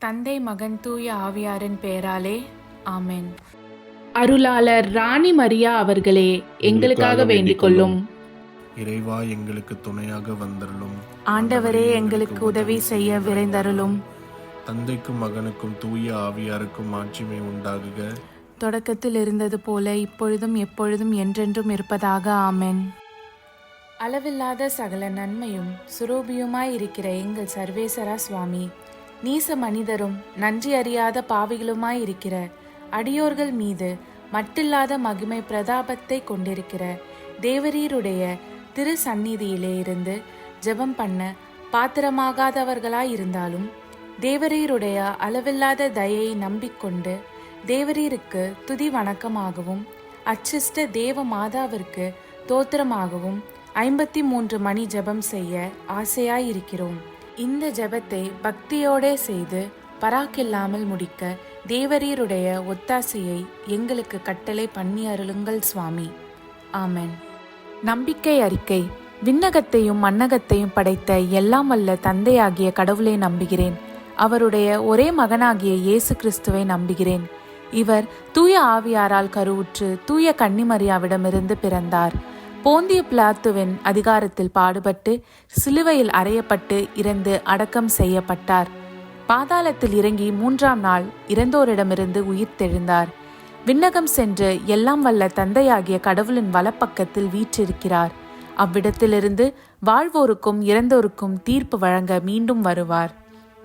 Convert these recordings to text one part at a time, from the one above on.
தந்தை, மகன், தூய ஆவியாரின் பெயராலே ஆமென். அருளாளர் ராணி மரியா அவர்களே, எங்களுக்காக வேண்டிக் கொள்ளும். இறைவா, எங்களுக்கு துணையாக வந்தருளும். ஆண்டவரே, எங்களுக்கு உதவி செய்ய விரைந்தருளும். தந்தைக்கும் மகனுக்கும் தூய ஆவியாருக்கும் மாட்சிமை உண்டாகுக. தொடக்கத்தில் இருந்தது போல இப்பொழுதும் எப்பொழுதும் என்றென்றும் இருப்பதாக ஆமென். அளவில்லாத சகல நன்மையும் சுரூபியுமாய் இருக்கிற எங்கள் சர்வேசரா சுவாமி, நீச மனிதரும் நன்றி அறியாத பாவிகளுமாய் இருக்கிற அடியோர்கள் மீது மட்டில்லாத மகிமை பிரதாபத்தை கொண்டிருக்கிற தேவரீருடைய திரு சந்நிதியிலே இருந்து ஜெபம் பண்ண பாத்திரமாகாதவர்களாய் இருந்தாலும் தேவரீருடைய அளவில்லாத தயையை நம்பிக்கொண்டு தேவரீருக்கு துதி வணக்கமாகவும் அச்சிஷ்ட தேவ மாதாவிற்கு தோத்திரமாகவும் 53 மணி ஜெபம் செய்ய ஆசையாயிருக்கிறோம். இந்த ஜெபத்தை பக்தியோடே செய்து பராக்கில்லாமல் முடிக்க தேவரீருடைய ஒத்தாசையை எங்களுக்கு கட்டளை பண்ணி அருளுங்கள் சுவாமி. ஆமென். நம்பிக்கை அறிக்கை. விண்ணகத்தையும் மண்ணகத்தையும் படைத்த எல்லாம் வல்ல தந்தையாகிய கடவுளை நம்புகிறேன். அவருடைய ஒரே மகனாகிய இயேசு கிறிஸ்துவை நம்புகிறேன். இவர் தூய ஆவியாரால் கருவுற்று தூய கன்னிமரியாவிடமிருந்து பிறந்தார். போந்திய பிலாத்துவின் அதிகாரத்தில் பாடுபட்டு சிலுவையில் அறையப்பட்டு இறந்து அடக்கம் செய்யப்பட்டார். பாதாளத்தில் இறங்கி 3ஆம் நாள் இறந்தோரிடமிருந்து உயிர்த்தெழுந்தார். விண்ணகம் சென்று எல்லாம் வல்ல தந்தையாகிய கடவுளின் வலப்பக்கத்தில் வீற்றிருக்கிறார். அவ்விடத்திலிருந்து வாழ்வோருக்கும் இறந்தோருக்கும் தீர்ப்பு வழங்க மீண்டும் வருவார்.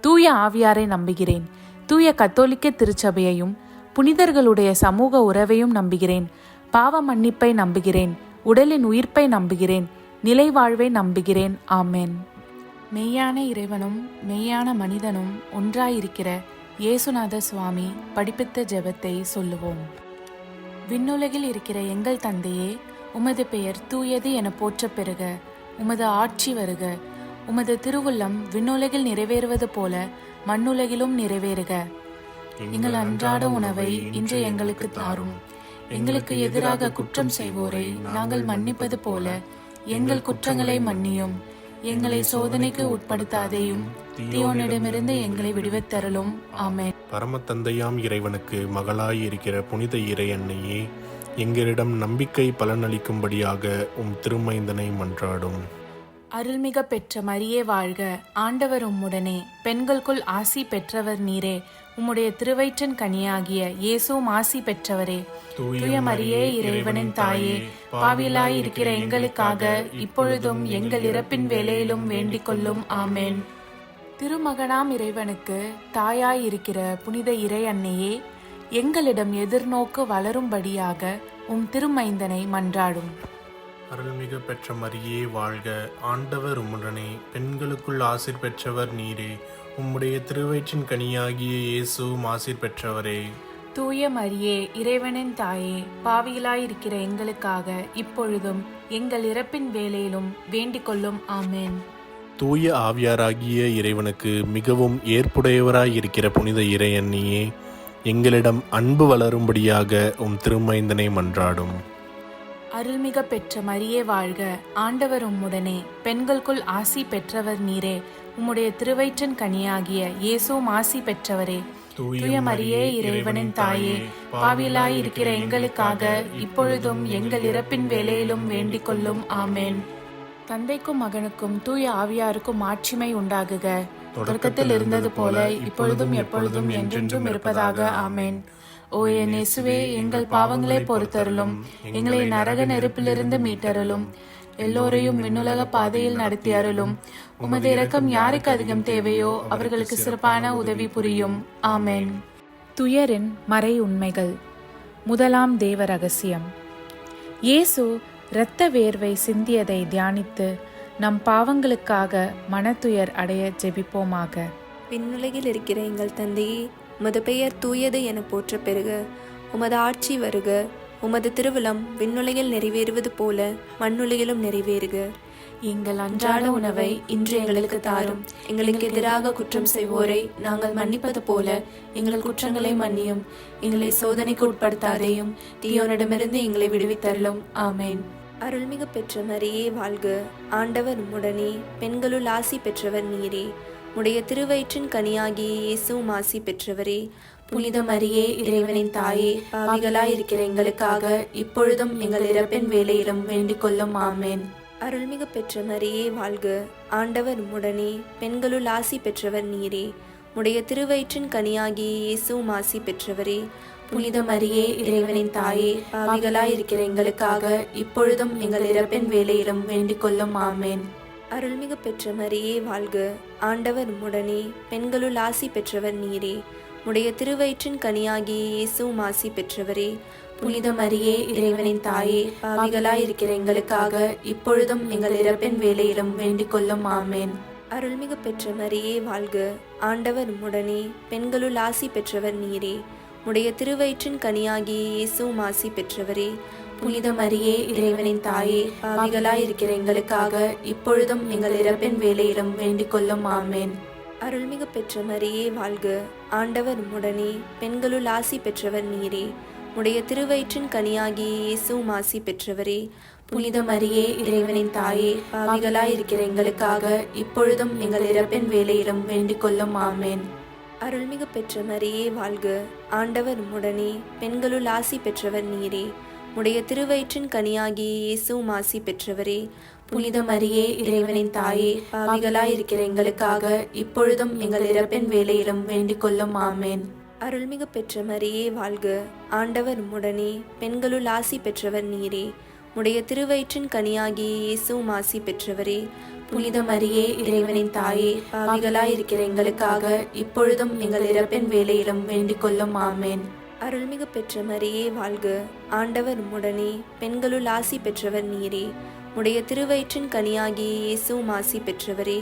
தூய ஆவியாரை நம்புகிறேன். தூய கத்தோலிக்க திருச்சபையையும் புனிதர்களுடைய சமூக உறவையும் நம்புகிறேன். பாவ மன்னிப்பை நம்புகிறேன். உடலின் உயிர்ப்பை நம்புகிறேன். நிலை வாழ்வை நம்புகிறேன். ஆமென். மெய்யான இறைவனும் மெய்யான மனிதனும் ஒன்றாயிருக்கிற இயேசுநாத சுவாமி படிப்பித்த ஜெபத்தை சொல்லுவோம். விண்ணுலகில் இருக்கிற எங்கள் தந்தையே, உமது பெயர் தூயது என போற்றப் பெறுக. உமது ஆட்சி வருக. உமது திருவுள்ளம் விண்ணுலகில் நிறைவேறுவது போல மண்ணுலகிலும் நிறைவேறுக. எங்கள் அன்றாட உணவை இன்று எங்களுக்கு தாரும். எங்களுக்கு எதிராக குற்றம் செய்வோரை நாங்கள் மன்னிப்பது போல எங்கள் குற்றங்களை மன்னியும். எங்களை சோதனைக்கு உட்படுத்தாதேயும், தீயோனிடமிருந்து எங்களை விடுவித்தருளும். ஆமென். பரம தந்தையாம் இறைவனுக்கு மகளாய் இருக்கிற புனித இறை அன்னையே, எங்களிடம் நம்பிக்கை பலனளிக்கும்படியாக திருமைந்தனை மன்றாடும். அருள்மிக பெற்ற மரியே வாழ்க. ஆண்டவர் உம்முடனே, பெண்களுக்குள் ஆசி பெற்றவர் நீரே. உம்முடைய திருவயிற்றின் கனியாகிய இயேசுவும் ஆசி பெற்றவரே. தூய மரியே, இறைவனின் தாயே, பாவிலாய் இருக்கிற எங்களுக்காக இப்பொழுதும் எங்கள் இறப்பின் வேளையிலும் வேண்டிக் கொள்ளும். ஆமென். திருமகனாம் இறைவனுக்கு தாயாய் இருக்கிற புனித இறை அன்னையே, எங்களிடம் எதிர்நோக்கு வளரும்படியாக திருமைந்தனை மன்றாடும். அருள்மிகு பெற்ற மரியே வாழ்க. ஆண்டவர் உம்முடனே, பெண்களுக்குள் ஆசீர் பெற்றவர் நீரே. உம்முடைய திருவயிற்றின் கனியாகிய இயேசுவும் ஆசீர் பெற்றவரே. தூய மரியே, இறைவனின் தாயே, பாவிகளாயிருக்கிற எங்களுக்காக இப்பொழுதும் எங்கள் இறப்பின் வேளையிலும் வேண்டிக் கொள்ளும். ஆமென். தூய ஆவியாராகிய இறைவனுக்கு மிகவும் ஏற்புடையவராயிருக்கிற புனித இறை அன்னியே, எங்களிடம் அன்பு வளரும்படியாக திருமைந்தனை மன்றாடும். அருள்மிக பெற்ற மரியே வாழ்க. ஆண்டவர் உம்முடனே, பெண்களுக்குள் ஆசி பெற்றவர் நீரே. உம்முடைய திருவயிற்றின் கனியாகிய இயேசுவும் ஆசி பெற்றவரே. தூய மரியே, இறைவனின் தாயே, பாவிலாய் இருக்கிற எங்களுக்காக இப்பொழுதும் எங்கள் இறப்பின் வேளையிலும் வேண்டிக் கொள்ளும். ஆமென். தந்தைக்கும் மகனுக்கும் தூய ஆவியாருக்கும் மாட்சிமை உண்டாகுக. தொடக்கத்தில் இருந்தது போல இப்பொழுதும் எப்பொழுதும் என்றென்றும் இருப்பதாக. ஆமென். ஓ என் இயேசுவே, எங்கள் பாவங்களை பொறுத்தருளும். எங்களை நரக நெருப்பிலிருந்து மீட்டருளும். எல்லோரையும் விண்ணுலக பாதையில் நடத்தி அருளும். உமது இரக்கம் யாருக்கு அதிகம் தேவையோ அவர்களுக்கு சிறப்பான உதவி புரியும். ஆமென். துயரின் மறை உண்மைகள். முதலாம் தேவ ரகசியம். இயேசு இரத்த வேர்வை சிந்தியதை தியானித்து நம் பாவங்களுக்காக மனத்துயர் அடைய ஜெபிப்போமாக. விண்ணுலகில் இருக்கிற எங்கள் தந்தையே, உமது பெயர் தூயது என போற்ற பெறுக. உமது ஆட்சி வருக. உமது திருவுளம் விண்ணுலகில் நிறைவேறுவது போல மண்ணுலகிலும் நிறைவேறுக. எங்கள் அன்றாட உணவை இன்று எங்களுக்கு தாரும். எங்களுக்கு எதிராக குற்றம் செய்வோரை நாங்கள் மன்னிப்பது போல எங்கள் குற்றங்களை மன்னியும். எங்களை சோதனைக்கு உட்படுத்தாதேயும், தீயோனிடமிருந்து எங்களை விடுவித்தருளும். ஆமென். அருள்மிகு பெற்ற மரியே வாழ்க. ஆண்டவர் உம்முடனே, பெண்களுள் ஆசி பெற்றவர் நீரே. உடைய திருவயிற்றின் கனியாகிய இயேசுவும் ஆசி பெற்றவரே. புனித மரியே, இறைவனின் தாயே, பாவிகளாயிருக்கிற எங்களுக்காக இப்பொழுதும் எங்கள் இறப்பின் வேளையிலும் வேண்டிக் கொள்ளும். ஆமேன். அருள்மிகு பெற்ற மரியே வாழ்க, ஆண்டவர் உம்முடனே, பெண்களுள் ஆசி பெற்றவர் நீரே. உடைய திருவயிற்றின் கனியாகிய இயேசுவும் ஆசி பெற்றவரே. புனித மரியே, இறைவனின் தாயே, பாவிகளாயிருக்கிற எங்களுக்காக இப்பொழுதும் எங்கள் இறப்பின் வேளையிலும் வேண்டிக் கொள்ளும். ஆமேன். அருள்மிகு பெற்ற மரியே வாழ்க, ஆண்டவர் உம்முடனே, பெண்களுள் ஆசி பெற்றவர் நீரே. உடைய திருவயிற்றின் கனியாகிய இயேசுவும் ஆசி பெற்றவரே. புனித மரியே, இறைவனின் தாயே, பாவிகளாயிருக்கிற எங்களுக்காக இப்பொழுதும் எங்கள் இறப்பின் வேளையிலும் வேண்டிக் கொள்ளும். ஆமேன். அருள்மிகு பெற்ற மரியே வாழ்க, ஆண்டவர் உம்முடனே, பெண்களுள் ஆசி பெற்றவர் நீரே. உடைய திருவயிற்றின் கனியாகிய இயேசுவும் ஆசி பெற்றவரே. புனித மரியே, இறைவனின் தாயே, பாவிகளாயிருக்கிற எங்களுக்காக இப்பொழுதும் எங்கள் இறப்பின் வேளையிலும் வேண்டிக் கொள்ளும். ஆமேன். அருள்மிகு பெற்ற மரியே வாழ்க, ஆண்டவர் உம்முடனே, பெண்களுள் ஆசி பெற்றவர் நீரே. உடைய திருவயிற்றின் கனியாகிய இயேசுவும் ஆசி பெற்றவரே. புனித மரியே, இறைவனின் தாயே, பாவிகளாயிருக்கிற எங்களுக்காக இப்பொழுதும் எங்கள் இறப்பின் வேளையிலும் வேண்டிக் கொள்ளும். ஆமேன். அருள்மிகு பெற்ற மரியே வாழ்க, ஆண்டவர் உம்முடனே, பெண்களுள் ஆசி பெற்றவர் நீரே. உடைய திருவயிற்றின் கனியாகிய இயேசுவும் ஆசி பெற்றவரே. புனித மரியே, இறைவனின் தாயே, பாவிகளாயிருக்கிற எங்களுக்காக இப்பொழுதும் எங்கள் இறப்பின் வேளையிலும் வேண்டிக் கொள்ளும். ஆமேன். அருள்மிகு பெற்ற மரியே வாழ்க, ஆண்டவர் உம்முடனே, பெண்களுள் ஆசி பெற்றவர் நீரே. உடைய திருவயிற்றின் கனியாகிய இயேசுவும் ஆசி பெற்றவரே. புனித மரியே, இறைவனின் தாயே, பாவிகளாயிருக்கிற எங்களுக்காக இப்பொழுதும் எங்கள் இறப்பின் வேளையிலும் வேண்டிக் கொள்ளும். ஆமேன். அருள்மிகு பெற்ற மரியே வாழ்க, ஆண்டவர் உம்முடனே, பெண்களுள் ஆசி பெற்றவர் நீரே. உடைய திருவயிற்றின் கனியாகிய இயேசுவும் ஆசி பெற்றவரே.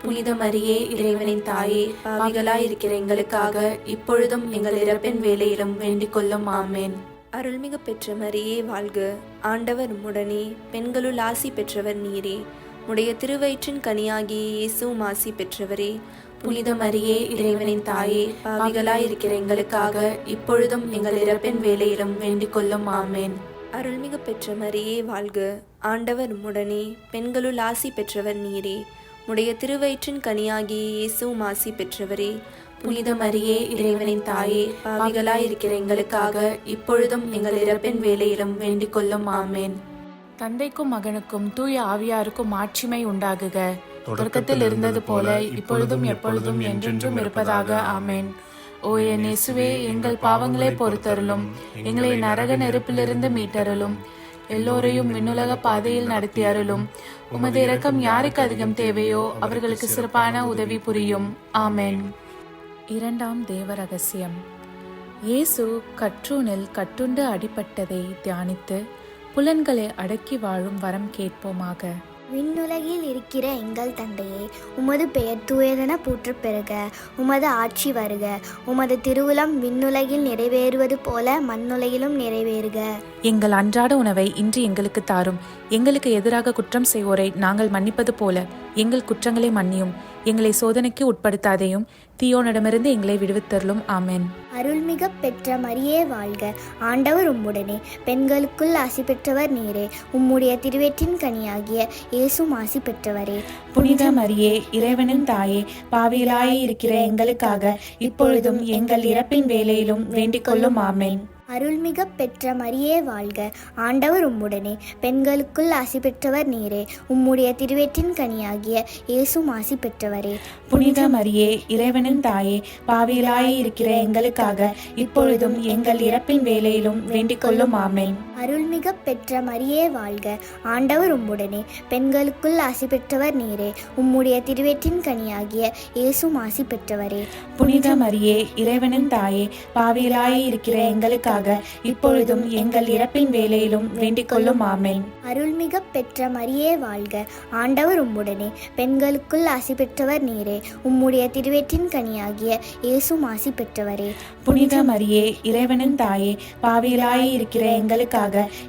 புனித மரியே, இறைவனின் தாயே, பாவிகளாயிருக்கிற எங்களுக்காக இப்பொழுதும் எங்கள் இறப்பின் வேளையிலும் வேண்டிக் கொள்ளும். ஆமேன். அருள்மிகு பெற்ற மரியே வாழ்க, ஆண்டவர் உம்முடனே, பெண்களுள் ஆசி பெற்றவர் நீரே. உடைய திருவயிற்றின் கனியாகிய இயேசுவும் ஆசி பெற்றவரே. புனித மரியே, இறைவனின் தாயே, பாவிகளாயிருக்கிற எங்களுக்காக இப்பொழுதும் எங்கள் இறப்பின் வேளையிலும் வேண்டிக் கொள்ளும். ஆமேன். அருள்மிகு பெற்ற மரியே வாழ்க, ஆண்டவர் உம்முடனே, பெண்களுள் ஆசி பெற்றவர் நீரே. உடைய திருவயிற்றின் கனியாகிய இயேசுவும் ஆசி பெற்றவரே. புனித மரியே, இறைவனின் தாயே, பாவிகளாயிருக்கிற எங்களுக்காக இப்பொழுதும் எங்கள் இறப்பின் வேளையிலும் வேண்டிக் கொள்ளும். ஆமேன். தந்தைக்கும் மகனுக்கும் தூய ஆவியாருக்கும் மாட்சிமை உண்டாகுக. தொடக்கத்தில் இருந்தது போல இப்பொழுதும் எப்பொழுதும் என்றென்றும் இருப்பதாக. ஆமேன். ஓ என் இயேசுவே, எங்கள் பாவங்களை பொறுத்தருளும், எங்களை நரக நெருப்பிலிருந்து மீட்டருளும், எல்லோரையும் விண்ணுலக பாதையில் நடத்தி அருளும். உமது இரக்கம் யாருக்கு அதிகம் தேவையோ அவர்களுக்கு சிறப்பான உதவி புரியும். ஆமேன். இரண்டாம் தேவ ரகசியம். இயேசு கற்றூனில் கட்டுண்டு அடிபட்டதை தியானித்து புலன்களை அடக்கி வாழும் வரம் கேட்போமாக. விண்ணுலகில் இருக்கிற எங்கள் தந்தையே, உமது பெயர் தூயதென போற்றப் பெறுக. உமது ஆட்சி வருக. உமது திருவுளம் விண்ணுலகில் நிறைவேறுவது போல மண்ணுலகிலும் நிறைவேறுக. எங்கள் அன்றாட உணவை இன்று எங்களுக்கு தாரும். எங்களுக்கு எதிராக குற்றம் செய்வோரை நாங்கள் மன்னிப்பது போல எங்கள் குற்றங்களை மன்னியும். எங்களை சோதனைக்கு உட்படுத்தாதையும் தீயோனிடமிருந்து எங்களை விடுவித்தருளும். ஆமென். அருள்மிக பெற்ற மரியே வாழ்க, ஆண்டவர் உம்முடனே, பெண்களுக்குள் ஆசி பெற்றவர் நீரே. உம்முடைய திருவயிற்றின் கனியாகிய இயேசுவும் ஆசி பெற்றவரே. புனித மரியே, இறைவனின் தாயே, பாவிகளாய் இருக்கிற எங்களுக்காக இப்பொழுதும் எங்கள் இறப்பின் வேளையிலும் வேண்டிக் கொள்ளும். ஆமென். அருள்மிக பெற்ற மரியே வாழ்க, ஆண்டவர் உம்முடனே, பெண்களுக்குள் ஆசி பெற்றவர் நீரே. உம்முடைய திருவயிற்றின் கனியாகிய இயேசுவும் ஆசி பெற்றவரே. புனித மரியே, இறைவனின் தாயே, பாவிகளாய் இருக்கிற எங்களுக்காக இப்பொழுதும் எங்கள் இறப்பின் வேளையிலும் வேண்டிக் கொள்ளும். ஆமென். அருள்மிக பெற்ற மரியே வாழ்க, ஆண்டவர் உம்முடனே, பெண்களுக்குள் ஆசி பெற்றவர் நீரே. உம்முடைய திருவயிற்றின் கனியாகிய இயேசுவும் ஆசி பெற்றவரே. புனித மரியே, இறைவனின் தாயே, பாவிகளாய் இருக்கிற எங்களுக்காக இப்பொழுதும் எங்கள் இறப்பின் வேளையிலும் வேண்டிக் கொள்ளும். ஆமென். அருள்மிக பெற்ற மரியே வாழ்க, ஆண்டவர் உம்முடனே, பெண்களுக்குள் ஆசி பெற்றவர் நீரே. உம்முடைய திருவயிற்றின் கனியாகிய இயேசுவும் ஆசி பெற்றவரே. புனித மரியே, இறைவனின் தாயே, பாவிகளாய் இருக்கிற எங்களுக்காக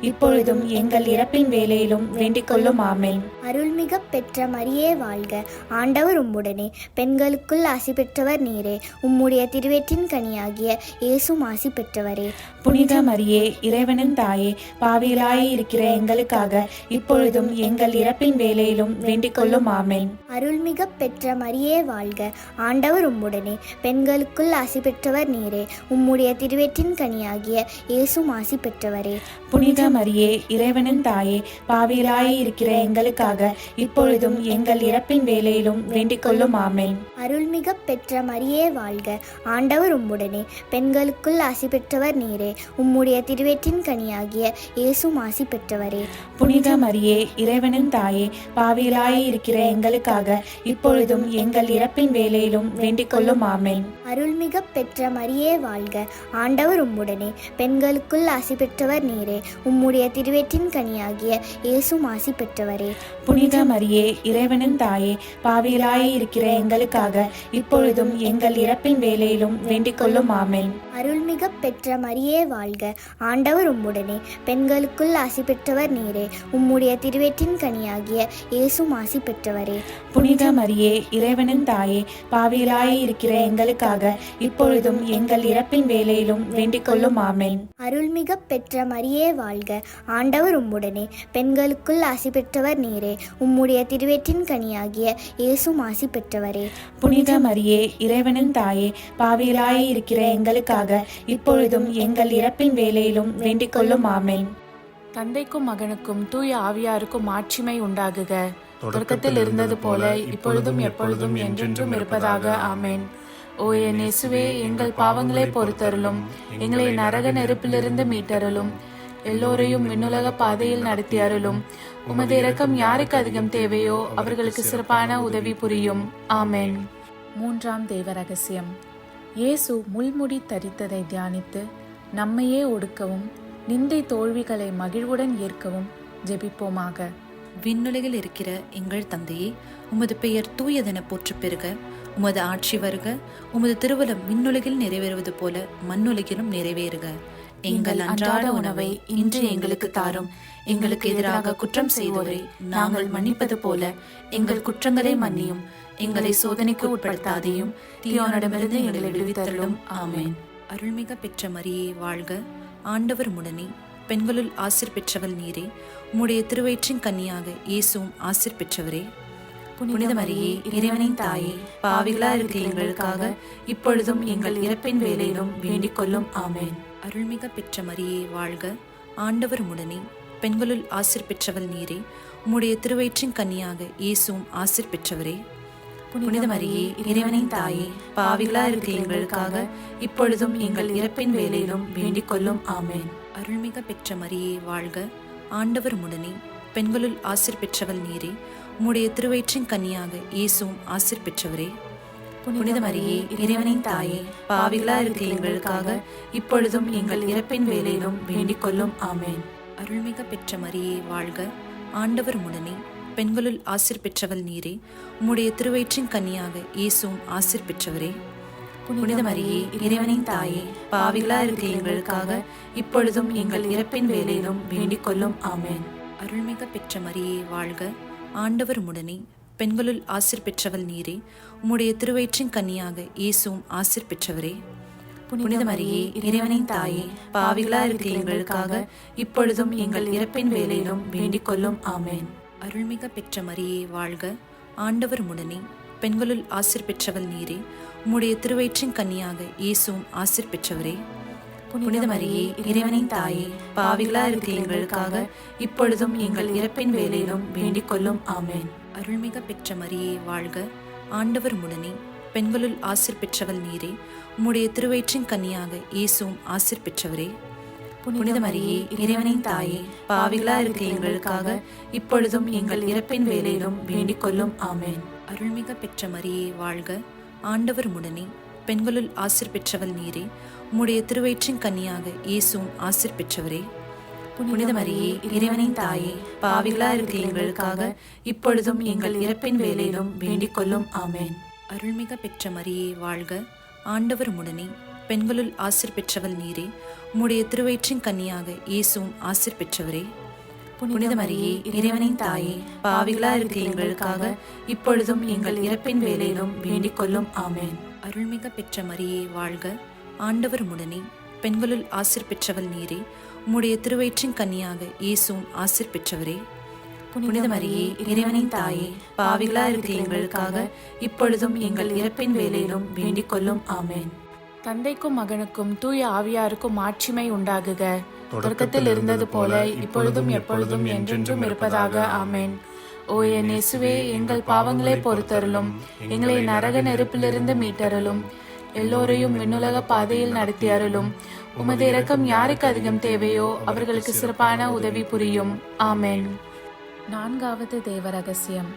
இப்பொழுதும் எங்கள் இறப்பின் வேளையிலும் வேண்டிக் கொள்ளும். ஆமென். அருள்மிக பெற்ற மரியே வாழ்க, ஆண்டவர் உம்முடனே, பெண்களுக்குள் ஆசி பெற்றவர் நீரே. உம்முடைய திருவயிற்றின் கனியாகிய இயேசுவும் ஆசி பெற்றவரே. புனித மரியே இறைவனின் தாயே, பாவிகளாய் இருக்கிற எங்களுக்காக இப்பொழுதும் எங்கள் இறப்பின் வேளையிலும் வேண்டிக் கொள்ளும். ஆமென். அருள்மிக பெற்ற மரியே வாழ்க, ஆண்டவர் உம்முடனே, பெண்களுக்குள் ஆசி பெற்றவர் நீரே. உம்முடைய திருவயிற்றின் கனியாகிய இயேசுவும் ஆசி பெற்றவரே. புனித மரியே இறைவனின் தாயே, பாவிகளாய் இருக்கிற எங்களுக்காக இப்பொழுதும் எங்கள் இறப்பின் வேளையிலும் வேண்டிக் கொள்ளும். ஆமென். அருள்மிக பெற்ற மரியே வாழ்க, ஆண்டவர் உம்முடனே, பெண்களுக்குள் ஆசி பெற்றவர் நீரே. உம்முடைய திருவயிற்றின் கனியாகிய இயேசுவும் ஆசி பெற்றவரே. புனித மரியே இறைவனின் தாயே, பாவிகளாய் இருக்கிற எங்களுக்காக இப்பொழுதும் எங்கள் இறப்பின் வேளையிலும் வேண்டிக் கொள்ளும். ஆமென். அருள்மிக பெற்ற மரியே வாழ்க, ஆண்டவர் உம்முடனே, பெண்களுக்குள் ஆசி பெற்றவர் நீரே. உம்முடைய திருவயிற்றின் கனியாகிய இயேசுவும் ஆசி பெற்றவரே. புனித மரியே இறைவனின் தாயே, பாவிகளாய் இருக்கிற எங்களுக்காக இப்பொழுதும் எங்கள் இறப்பின் வேளையிலும் வேண்டிக் கொள்ளும். ஆமென். அருள்மிக பெற்ற மரியே வாழ்க, ஆண்டவர் உம்முடனே, பெண்களுக்குள் ஆசி பெற்றவர் நீரே. உம்முடைய திருவயிற்றின் கனியாகிய இயேசுவும் ஆசி பெற்றவரே. புனித மரியே இறைவனின் தாயே, பாவிகளாய் இருக்கிற எங்களுக்காக இப்பொழுதும் எங்கள் இறப்பின் வேளையிலும் வேண்டிக் கொள்ளும். ஆமென். அருள்மிக பெற்ற மரியே வாழ்க, ஆண்டவர் உம்முடனே, பெண்களுக்குள் ஆசி பெற்றவர் நீரே. உம்முடைய திருவயிற்றின் கனியாகிய இயேசுவும் ஆசி பெற்றவரே. புனித மரியே இறைவனின் தாயே, பாவிகளாய் இருக்கிற எங்களுக்காக இப்பொழுதும் எங்கள் இறப்பின் வேளையிலும் வேண்டிக் கொள்ளும். ஆமென். தந்தைக்கும் மகனுக்கும் தூய ஆவியாருக்கும் ஆட்சிமை உண்டாகுக. தொடக்கத்தில் இருந்தது போல இப்பொழுதும் எப்பொழுதும் என்றென்றும் இருப்பதாக. ஆமென். ஓ என் இயேசுவே, எங்கள் பாவங்களை பொறுத்தருளும், எங்களை நரக நெருப்பிலிருந்து மீட்டருளும், எல்லோரையும் விண்ணுலக பாதையில் நடத்தி அருளும். உமது இரக்கம் யாருக்கு அதிகம் தேவையோ அவர்களுக்கு சிறப்பான உதவி புரியும். ஆமென். மூன்றாம் தேவ ரகசியம். இயேசு முள்முடி தரித்ததை தியானித்து நம்மையே ஒடுக்கவும் நிந்தை தோல்விகளை மகிழ்வுடன் ஏற்கவும் ஜெபிப்போமாக. விண்ணுலகில் இருக்கிற எங்கள் தந்தையே, உமது பெயர் தூயதென போற்றப் பெறுக. உமது ஆட்சி வருக. உமது திருவுளம் விண்ணுலகில் நிறைவேறுவது போல மண்ணுலகிலும் நிறைவேறுக. எங்கள் அன்றாட உணவை இன்று எங்களுக்கு தாரும். எங்களுக்கு எதிராக குற்றம் செய்வோரை நாங்கள் மன்னிப்பது போல எங்கள் குற்றங்களை மன்னியும். எங்களை சோதனைக்கு உட்படுத்தாதையும் தீயோனிடமிருந்து எங்களை விடுவித்தருளும். ஆமென். அருள்மிக பெற்ற மரியே வாழ்க, ஆண்டவர் உம்முடனே, பெண்களுள் ஆசீர் பெற்றவள் நீரே. உம்முடைய திருவயிற்றின் கன்னியாக இயேசுவும் ஆசீர் பெற்றவரே. புனித மரியே இறைவனின் தாயே, பாவிகளா இருக்கிற எங்களுக்காக இப்பொழுதும் எங்கள் இறப்பின் வேளையிலும் வேண்டிக் கொள்ளும். ஆமென். அருள்மிக பெற்ற மரியே வாழ்க, ஆண்டவர் உம்முடனே, பெண்களுள் ஆசீர் பெற்றவள் நீரே. உம்முடைய திருவயிற்றின் கன்னியாக இயேசுவும் ஆசீர் பெற்றவரே. புனித மரியே இறைவனின் தாயே, பாவிகளா இருக்கிற எங்களுக்காக இப்பொழுதும் எங்கள் இறப்பின் வேளையிலும் வேண்டிக் கொள்ளும். ஆமென். அருள்மிக பெற்ற மரியே வாழ்க, ஆண்டவர் உம்முடனே, பெண்களுள் ஆசீர் பெற்றவள் நீரே. உம்முடைய திருவயிற்றின் கன்னியாக இயேசுவும் ஆசீர் பெற்றவரே. புனித மரியே இறைவனின் தாயே, பாவிகளா இருக்கிற எங்களுக்காக இப்பொழுதும் எங்கள் இறப்பின் வேளையிலும் வேண்டிக் கொள்ளும். ஆமென். அருள்மிக பெற்ற மரியே வாழ்க, ஆண்டவர் உம்முடனே, பெண்களுள் ஆசீர் பெற்றவள் நீரே. உம்முடைய திருவயிற்றின் கன்னியாக இயேசுவும் ஆசீர் பெற்றவரே. புனித மரியே இறைவனின் தாயே, பாவிகளா இருக்கிற எங்களுக்காக இப்பொழுதும் எங்கள் இறப்பின் வேளையிலும் வேண்டிக் கொள்ளும். ஆமென். அருள்மிக பெற்ற மரியே வாழ்க, ஆண்டவர் உம்முடனே, பெண்களுள் ஆசீர் பெற்றவள் நீரே. உம்முடைய திருவயிற்றின் கன்னியாக இயேசுவும் ஆசீர் பெற்றவரே. புனித மரியே இறைவனின் தாயே, பாவிகளா இருக்கிற எங்களுக்காக இப்பொழுதும் எங்கள் இறப்பின் வேளையிலும் வேண்டிக் கொள்ளும். ஆமென். அருள்மிக பெற்ற மரியே வாழ்க, ஆண்டவர் உம்முடனே, பெண்களுள் ஆசீர் பெற்றவள் நீரே. உம்முடைய திருவயிற்றின் கன்னியாக இயேசுவும் ஆசீர் பெற்றவரே. புனித மரியே இறைவனின் தாயே, பாவிகளா இருக்கிற எங்களுக்காக இப்பொழுதும் எங்கள் இறப்பின் வேளையிலும் வேண்டிக் கொள்ளும். ஆமென். அருள்மிக பெற்ற மரியே வாழ்க, ஆண்டவர் உம்முடனே, பெண்களுள் ஆசீர் பெற்றவள் நீரே. உம்முடைய திருவயிற்றின் கன்னியாக இயேசுவும் ஆசீர் பெற்றவரே. புனித மரியே இறைவனின் தாயே, பாவிகளா இருக்கிற எங்களுக்காக இப்பொழுதும் எங்கள் இறப்பின் வேளையிலும் வேண்டிக் கொள்ளும். ஆமென். அருள்மிக பெற்ற மரியே வாழ்க, ஆண்டவர் உம்முடனே, பெண்களுள் ஆசீர் பெற்றவள் நீரே. உம்முடைய திருவயிற்றின் கன்னியாக இயேசுவும் ஆசீர் பெற்றவரே. புனித மரியே இறைவனின் தாயே, பாவிகளா இருக்கிற எங்களுக்காக இப்பொழுதும் எங்கள் இறப்பின் வேளையிலும் வேண்டிக் கொள்ளும். ஆமென். அருள்மிக பெற்ற மரியே வாழ்க, ஆண்டவர் உம்முடனே, பெண்களுள் ஆசீர் பெற்றவள் நீரே. உம்முடைய திருவயிற்றின் கன்னியாக இயேசுவும் ஆசீர் பெற்றவரே. புனித மரியே இறைவனின் தாயே, பாவிகளா இருக்கிற எங்களுக்காக இப்பொழுதும் எங்கள் இறப்பின் வேளையிலும் வேண்டிக் கொள்ளும். ஆமென். அருள்மிக பெற்ற மரியே வாழ்க, ஆண்டவர் உம்முடனே, பெண்களுள் ஆசீர் பெற்றவள் நீரே. உம்முடைய திருவயிற்றின் கன்னியாக இயேசுவும் ஆசீர் பெற்றவரே. புனித மரியே, இறைவனின் தாயே, பாவிகளா இருக்கிற எங்களுக்காக இப்பொழுதும் எங்கள் இறப்பின் வேளையிலும் வேண்டிக் கொள்ளும். ஆமென். தந்தைக்கும் மகனுக்கும் தூய ஆவியாருக்கும் மாட்சிமை உண்டாகுக. தொடக்கத்தில் இருந்தது போல இப்பொழுதும் எப்பொழுதும் என்றென்றும் இருப்பதாக. ஆமென். ஓ என் இயேசுவே, எங்கள் பாவங்களை பொறுத்தருளும், எங்களை நரக நெருப்பிலிருந்து மீட்டருளும், எல்லோரையும் விண்ணுலக பாதையில் நடத்தி அருளும். உமது இரக்கம் யாருக்கு அதிகம் தேவையோ அவர்களுக்கு சிறப்பான உதவி புரியும். ஆமென். 4வது தேவ ரகசியம்.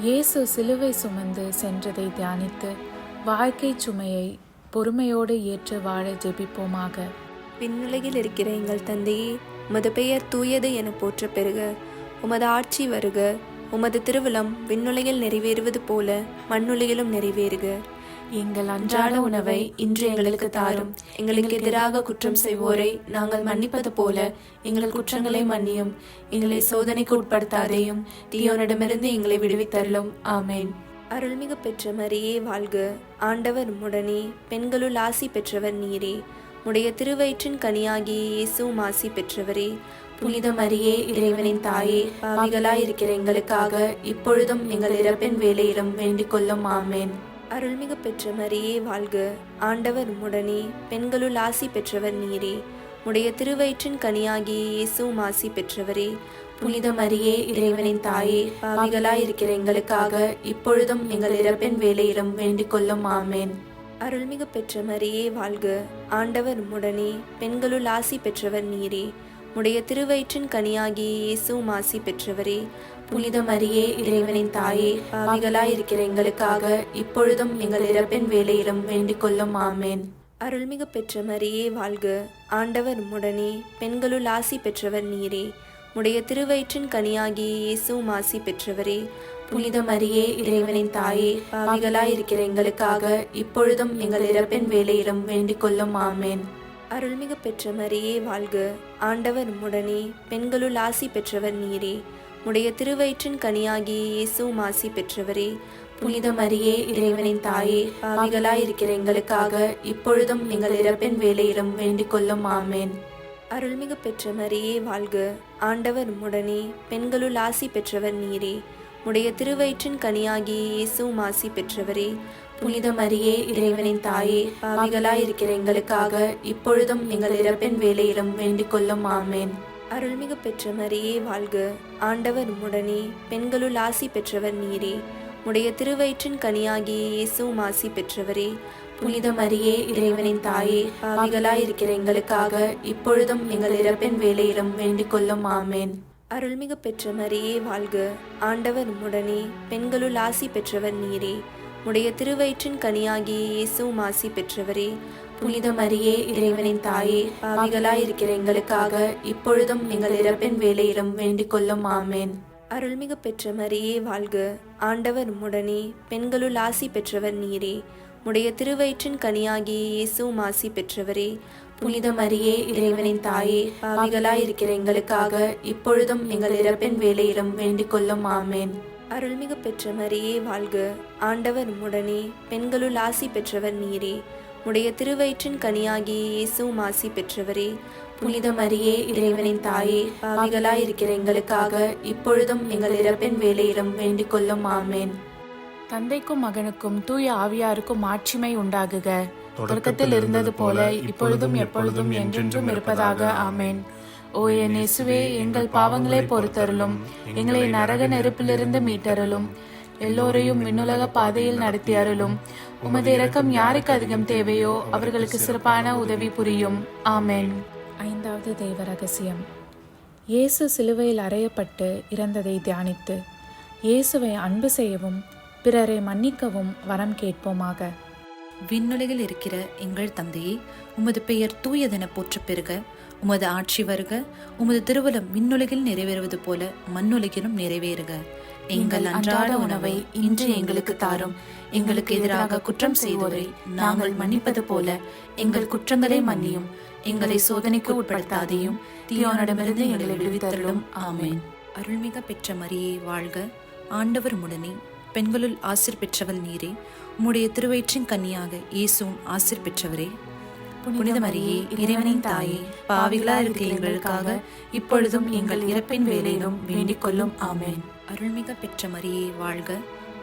இயேசு சிலுவை சுமந்து சென்றதை தியானித்து வாழ்க்கை சுமையை பொறுமையோடு ஏற்று வாழ ஜெபிப்போமாக. விண்ணுலகில் இருக்கிற எங்கள் தந்தையே, உமது பெயர் தூயது என போற்ற பெறுக. உமது ஆட்சி வருக. உமது திருவிழம் விண்ணுலகில் நிறைவேறுவது போல மண்ணுலகிலும் நிறைவேறுக. எங்கள் அன்றாட உணவை இன்று எங்களுக்கு தாரும். எங்களுக்கு எதிராக குற்றம் செய்வோரை நாங்கள் மன்னிப்பது போல எங்கள் குற்றங்களை மன்னியும். எங்களை சோதனைக்கு உட்படுத்தாதேயும், தீயோனிடமிருந்து எங்களை விடுவித்தருளும். ஆமென். அருள்மிகு பெற்ற மரியே வாழ்க. ஆண்டவர் உம்முடனே, பெண்களுள் ஆசி பெற்றவர் நீரே. உடைய திருவயிற்றின் கனியாகிய இயேசுவும் ஆசி பெற்றவரே. புனித மரியே, இறைவனின் தாயே, பாவிகளாயிருக்கிற எங்களுக்காக இப்பொழுதும் எங்கள் இறப்பின் வேளையிலும் வேண்டிக் கொள்ளும். ஆமென். அருள்மிகு பெற்ற மரியே வாழ்க. ஆண்டவர் உம்முடனே, பெண்களுள் ஆசி பெற்றவர் நீரே. உடைய திருவயிற்றின் கனியாகிய இயேசுவும் ஆசி பெற்றவரே. புனித மரியே, இறைவனின் தாயே, பாவிகளாயிருக்கிற எங்களுக்காக இப்பொழுதும் எங்கள் இறப்பின் வேளையிலும் வேண்டிக் கொள்ளும். ஆமென். அருள்மிகு பெற்ற மரியே வாழ்க. ஆண்டவர் உம்முடனே, பெண்களுள் ஆசி பெற்றவர் நீரே. உடைய திருவயிற்றின் கனியாகிய இயேசுவும் ஆசி பெற்றவரே. புனித மரியே, இறைவனின் தாயே, பாவிகளாயிருக்கிற எங்களுக்காக இப்பொழுதும் எங்கள் இறப்பின் வேளையிலும் வேண்டிக் கொள்ளும். ஆமென். அருள்மிகு பெற்ற மரியே வாழ்க. ஆண்டவர் உம்முடனே, பெண்களுள் ஆசி பெற்றவர் நீரே. உடைய திருவயிற்றின் கனியாகிய இயேசுவும் ஆசி பெற்றவரே. புனித மரியே, இறைவனின் தாயே, பாவிகளாயிருக்கிற எங்களுக்காக இப்பொழுதும் எங்கள் இறப்பின் வேளையிலும் வேண்டிக் கொள்ளும். ஆமென். அருள்மிகு பெற்ற மரியே வாழ்க. ஆண்டவர் உம்முடனே, பெண்களுள் ஆசி பெற்றவர் நீரே. உடைய திருவயிற்றின் கனியாகிய இயேசுவும் ஆசி பெற்றவரே. புனித மரியே, இறைவனின் தாயே, பாவிகளாயிருக்கிற எங்களுக்காக இப்பொழுதும் எங்கள் இறப்பின் வேளையிலும் வேண்டிக் கொள்ளும். ஆமென். அருள்மிகு பெற்ற மரியே வாழ்க. ஆண்டவர் உம்முடனே, பெண்களுள் ஆசி பெற்றவர் நீரே. உடைய திருவயிற்றின் கனியாகிய இயேசுவும் ஆசி பெற்றவரே. புனித மரியே, இறைவனின் தாயே, பாவிகளாயிருக்கிற எங்களுக்காக இப்பொழுதும் எங்கள் இறப்பின் வேளையிலும் வேண்டிக் கொள்ளும். ஆமென். அருள்மிகு பெற்ற மரியே வாழ்க. ஆண்டவர் உம்முடனே, பெண்களுள் ஆசி பெற்றவர் நீரே. உடைய திருவயிற்றின் கனியாகிய இயேசுவும் ஆசி பெற்றவரே. புனித மரியே, இறைவனின் தாயே, பாவிகளாயிருக்கிற எங்களுக்காக இப்பொழுதும் எங்கள் இறப்பின் வேளையிலும் வேண்டிக் கொள்ளும். ஆமென். அருள்மிகு பெற்ற மரியே வாழ்க. ஆண்டவர் உம்முடனே, பெண்களுள் ஆசி பெற்றவர் நீரே. உடைய திருவயிற்றின் கனியாகிய இயேசுவும் ஆசி பெற்றவரே. புனித மரியே, இறைவனின் தாயே, பாவிகளாயிருக்கிற எங்களுக்காக இப்பொழுதும் எங்கள் இறப்பின் வேளையிலும் வேண்டிக் கொள்ளும். ஆமென். அருள்மிகு பெற்ற மரியே வாழ்க. ஆண்டவர் உம்முடனே, பெண்களுள் ஆசி பெற்றவர் நீரே. உடைய திருவயிற்றின் கனியாகிய இயேசுவும் ஆசி பெற்றவரே. புனித மரியே, இறைவனின் தாயே, பாவிகளாயிருக்கிற எங்களுக்காக இப்பொழுதும் எங்கள் இறப்பின் வேளையிலும் வேண்டிக் கொள்ளும். ஆமென். அருள்மிகு பெற்ற மரியே வாழ்க. ஆண்டவர் உம்முடனே, பெண்களுள் ஆசி பெற்றவர் நீரே. உடைய திருவயிற்றின் கனியாகிய இயேசுவும் ஆசி பெற்றவரே. புனித மரியே, இறைவனின் தாயே, பாவிகளாயிருக்கிற எங்களுக்காக இப்பொழுதும் எங்கள் இறப்பின் வேளையிலும் வேண்டிக் கொள்ளும். ஆமென். தந்தைக்கும் மகனுக்கும் தூய ஆவியாருக்கும் மாட்சிமை உண்டாகுக. தொடக்கத்தில் இருந்தது போல இப்பொழுதும் எப்பொழுதும் என்றென்றும் இருப்பதாக. ஆமென். ஓ என் இயேசுவே, எங்கள் பாவங்களை பொறுத்தருளும், எங்களை நரக நெருப்பிலிருந்து மீட்டருளும், எல்லோரையும் விண்ணுலக பாதையில் நடத்தி அருளும். உமது இரக்கம் யாருக்கு அதிகம் தேவையோ அவர்களுக்கு சிறப்பான உதவி புரியும். ஆமென். 5வது தெய்வ ரகசியம். இயேசு சிலுவையில் அறையப்பட்டு இறந்ததை தியானித்து இயேசுவை அன்பு செய்யவும் பிறரை மன்னிக்கவும் வரம் கேட்போமாக. விண்ணுலகில் இருக்கிற எங்கள் தந்தையே, உமது பெயர் தூயதென போற்றப் பெறுக. உமது ஆட்சி வருக. உமது திருவுளம் விண்ணுலகில் நிறைவேறுவது போல மண்ணுலகிலும் நிறைவேறுக. எங்கள் அன்றாட உணவை இன்று எங்களுக்கு தாரும். எங்களுக்கு எதிராக குற்றம் செய்வோரை நாங்கள் மன்னிப்பது போல எங்கள் குற்றங்களை மன்னியும். எங்களை சோதனைக்கு உட்படுத்தாதையும், தீயோனிடமிருந்து எங்களை விடுவித்தருளும். ஆமென். அருள்மிக பெற்ற மரியே வாழ்க. ஆண்டவர் உம்முடனே, பெண்களுள் ஆசீர் பெற்றவள் நீரே. உம்முடைய திருவயிற்றின் கன்னியாக இயேசுவும் ஆசீர் பெற்றவரே. புனித மரியே இறைவனின் தாயே, பாவிகளா இருக்கிற எங்களுக்காக இப்பொழுதும் எங்கள் இறப்பின் வேளையிலும் வேண்டிக் கொள்ளும். ஆமென். அருள்மிக பெற்ற மரியே வாழ்க,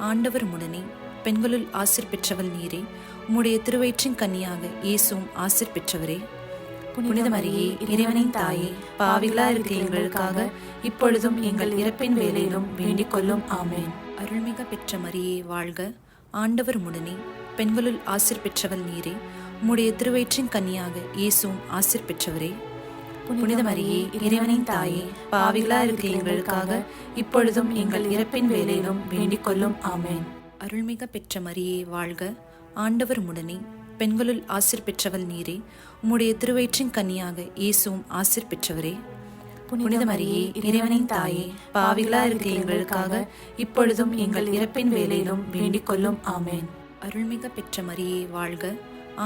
ஆண்டவர் உடனே, பெண்களுள் ஆசீர் பெற்றவள் நீரே. உம்முடைய திருவயிற்றின் கன்னியாக இயேசுவும் ஆசீர் பெற்றவரே. புனித மரியே இறைவனின் தாயே, பாவிகளா இருக்கிற எங்களுக்காக இப்பொழுதும் எங்கள் இறப்பின் வேளையிலும் வேண்டிக் கொள்ளும். ஆமென். அருள்மிக பெற்ற மரியே வாழ்க, ஆண்டவர் உடனே, பெண்களுள் ஆசீர் பெற்றவள் நீரே. உம்முடைய திருவயிற்றின் கன்னியாக இயேசுவும் ஆசீர் பெற்றவரே. புனித மரியே இறைவனின் தாயே, பாவிகளா இருக்கிற எங்களுக்காக இப்பொழுதும் எங்கள் இறப்பின் வேளையிலும் வேண்டிக் கொள்ளும். ஆமென். அருள்மிக பெற்ற மரியே வாழ்க, ஆண்டவர் உடனே, பெண்களுள் ஆசீர் பெற்றவள் நீரே. உம்முடைய திருவயிற்றின் கன்னியாக இயேசுவும் ஆசீர் பெற்றவரே. புனித மரியே இறைவனின் தாயே, பாவிகளா இருக்கிற எங்களுக்காக இப்பொழுதும் எங்கள் இறப்பின் வேளையிலும் வேண்டிக் கொள்ளும். ஆமென். அருள்மிக பெற்ற மரியே வாழ்க,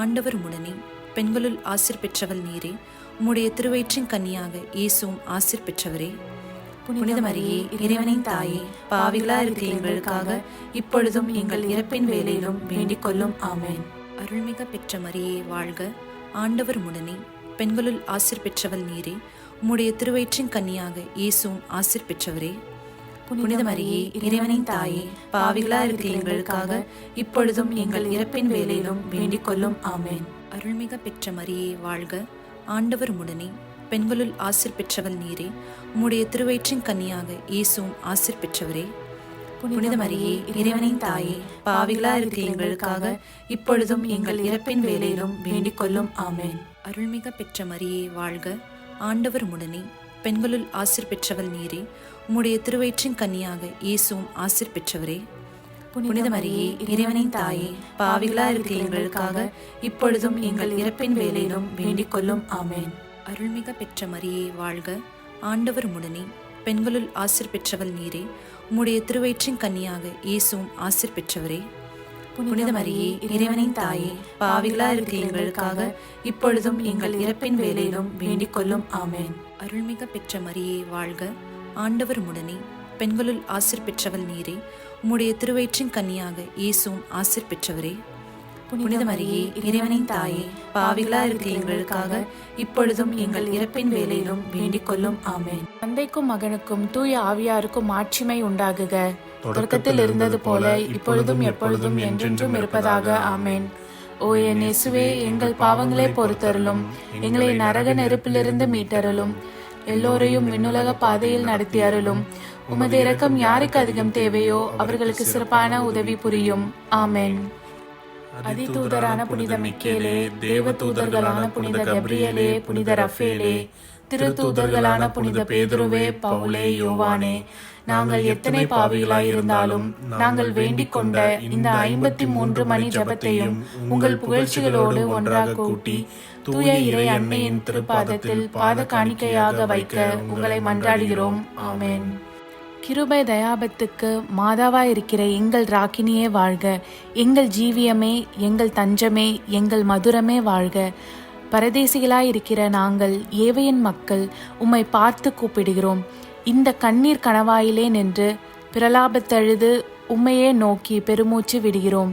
ஆண்டவர் உடனே, பெண்களுள் ஆசீர் பெற்றவள் நீரே. உம்முடைய திருவயிற்றின் கன்னியாக இயேசுவும் ஆசீர் பெற்றவரே. புனித மரியே இறைவனின் தாயே, பாவிகளா இருக்கிற எங்களுக்காக இப்பொழுதும் எங்கள் இறப்பின் வேளையிலும் வேண்டிக் கொள்ளும். ஆமென். அருள்மிக பெற்ற மரியே வாழ்க, ஆண்டவர் உடனே, பெண்களுள் ஆசீர் பெற்றவள் நீரே. உம்முடைய திருவயிற்றின் கன்னியாக இயேசுவும் ஆசீர் பெற்றவரே. புனித மரியே இறைவனின் தாயே, பாவிகளா இருக்கிற எங்களுக்காக இப்பொழுதும் எங்கள் இறப்பின் வேளையிலும் வேண்டிக் கொள்ளும். ஆமென். அருள்மிக பெற்ற மரியே வாழ்க, ஆண்டவர் உடனே, பெண்களுள் ஆசீர் பெற்றவள் நீரே. உம்முடைய திருவயிற்றின் கன்னியாக இயேசுவும் ஆசீர் பெற்றவரே. புனித மரியே இறைவனின் தாயே, பாவிகளா இருக்கிற எங்களுக்காக இப்பொழுதும் எங்கள் இறப்பின் வேளையிலும் வேண்டிக் கொள்ளும். ஆமென். அருள்மிக பெற்ற மரியே வாழ்க, ஆண்டவர் உடனே, பெண்களுள் ஆசீர் பெற்றவள் நீரே. உம்முடைய திருவயிற்றின் கன்னியாக இயேசுவும் ஆசீர் பெற்றவரே. புனித மரியே இறைவனின் தாயே, பாவிகளா இருக்கிற எங்களுக்காக இப்பொழுதும் எங்கள் இறப்பின் வேளையிலும் வேண்டிக் கொள்ளும். ஆமென். அருள்மிக பெற்ற மரியே வாழ்க, ஆண்டவர் உடனே, பெண்களுள் ஆசீர் பெற்றவள் நீரே. உம்முடைய திருவயிற்றின் கன்னியாக இயேசுவும் ஆசீர் பெற்றவரே. புனித மரியே இறைவனின் தாயே, பாவிகளா இருக்கிற எங்களுக்காக இப்பொழுதும் எங்கள் இறப்பின் வேளையிலும் வேண்டிக் கொள்ளும். ஆமென். அருள்மிக பெற்ற மரியே வாழ்க, ஆண்டவர் உடனே, பெண்களுள் ஆசீர் பெற்றவள் நீரே. உம்முடைய திருவயிற்றின் கன்னியாக இயேசுவும் ஆசீர் பெற்றவரே. புனித மரியே இறைவனின் தாயே, பாவிகளா இருக்கிற எங்களுக்காக இப்பொழுதும் எங்கள் இறப்பின் வேளையிலும் வேண்டிக் கொள்ளும். ஆமென். தந்தைக்கும் மகனுக்கும் தூய ஆவியாருக்கும் மாட்சிமை உண்டாகுக. தொடக்கத்தில் இருந்தது போல இப்பொழுதும் எப்பொழுதும் என்றென்றும் இருப்பதாக. ஆமென். ஓ என் இயேசுவே, எங்கள் பாவங்களை பொறுத்தருளும், எங்களை நரக நெருப்பிலிருந்து மீட்டருளும், எல்லோரையும் விண்ணுலக பாதையில் நடத்தி அருளும். உமது இரக்கம் யாருக்கு அதிகம் தேவையோ அவர்களுக்கு சிறப்பான உதவி புரியும். ஆமென். அதிதூதரான புனித மிக்கேலே, தேவ தூதர்களான புனித கப்ரியேலே, புனித ரஃபேலே, திருத்தூதர்களான புனித பேதுருவே, பவுலே, யோவானே, நாங்கள் எத்தனை பாவிகளாய் இருந்தாலும் நாங்கள் வேண்டிக் கொண்ட இந்த 53 மணி ஜபத்தையும் உங்கள் புகழ்ச்சிகளோடு ஒன்றாக கூட்டி தூய இறை அன்னையின் திருப்பாதத்தில் பாத காணிக்கையாக வைக்க உங்களை மன்றாடுகிறோம். ஆமென். கிருபை தயாபத்துக்கு மாதாவாய் இருக்கிற எங்கள் ராக்கினியே வாழ்க. எங்கள் ஜீவியமே, எங்கள் தஞ்சமே, எங்கள் மதுரமே வாழ்க. பரதேசிகளாய் இருக்கிற நாங்கள் ஏவையின் மக்கள் உம்மை பார்த்து கூப்பிடுகிறோம். இந்த கண்ணீர் கணவாயிலே நின்று பிரலாபத்தழுது உம்மையே நோக்கி பெருமூச்சு விடுகிறோம்.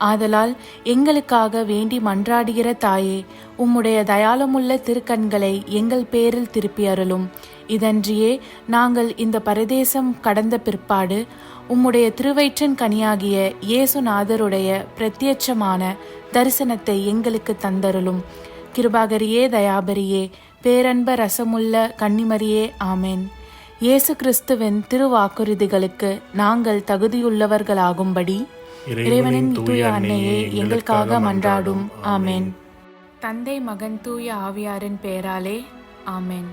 ஆதலால் எங்களுக்காக வேண்டி மன்றாடுகிற தாயே, உம்முடைய தயாளமுள்ள திருக்கண்களை எங்கள் பேரில் திருப்பி அருளும். இதன்றியே நாங்கள் இந்த பரதேசம் கடந்த பிற்பாடு உம்முடைய திருவயிற்றின் கனியாகிய இயேசுநாதருடைய பிரத்யட்சமான தரிசனத்தை எங்களுக்கு தந்தருளும். கிருபாகரியே, தயாபரியே, பேரன்ப ரசமுள்ள கன்னிமரியே, ஆமென். இயேசு கிறிஸ்துவின் திருவாக்குறுதிகளுக்கு நாங்கள் தகுதியுள்ளவர்களாகும்படி இறைவனின் தூய அன்னையே எங்களுக்காக மன்றாடும். ஆமென். தந்தை, மகன், தூய ஆவியாரின் பெயராலே. ஆமென்.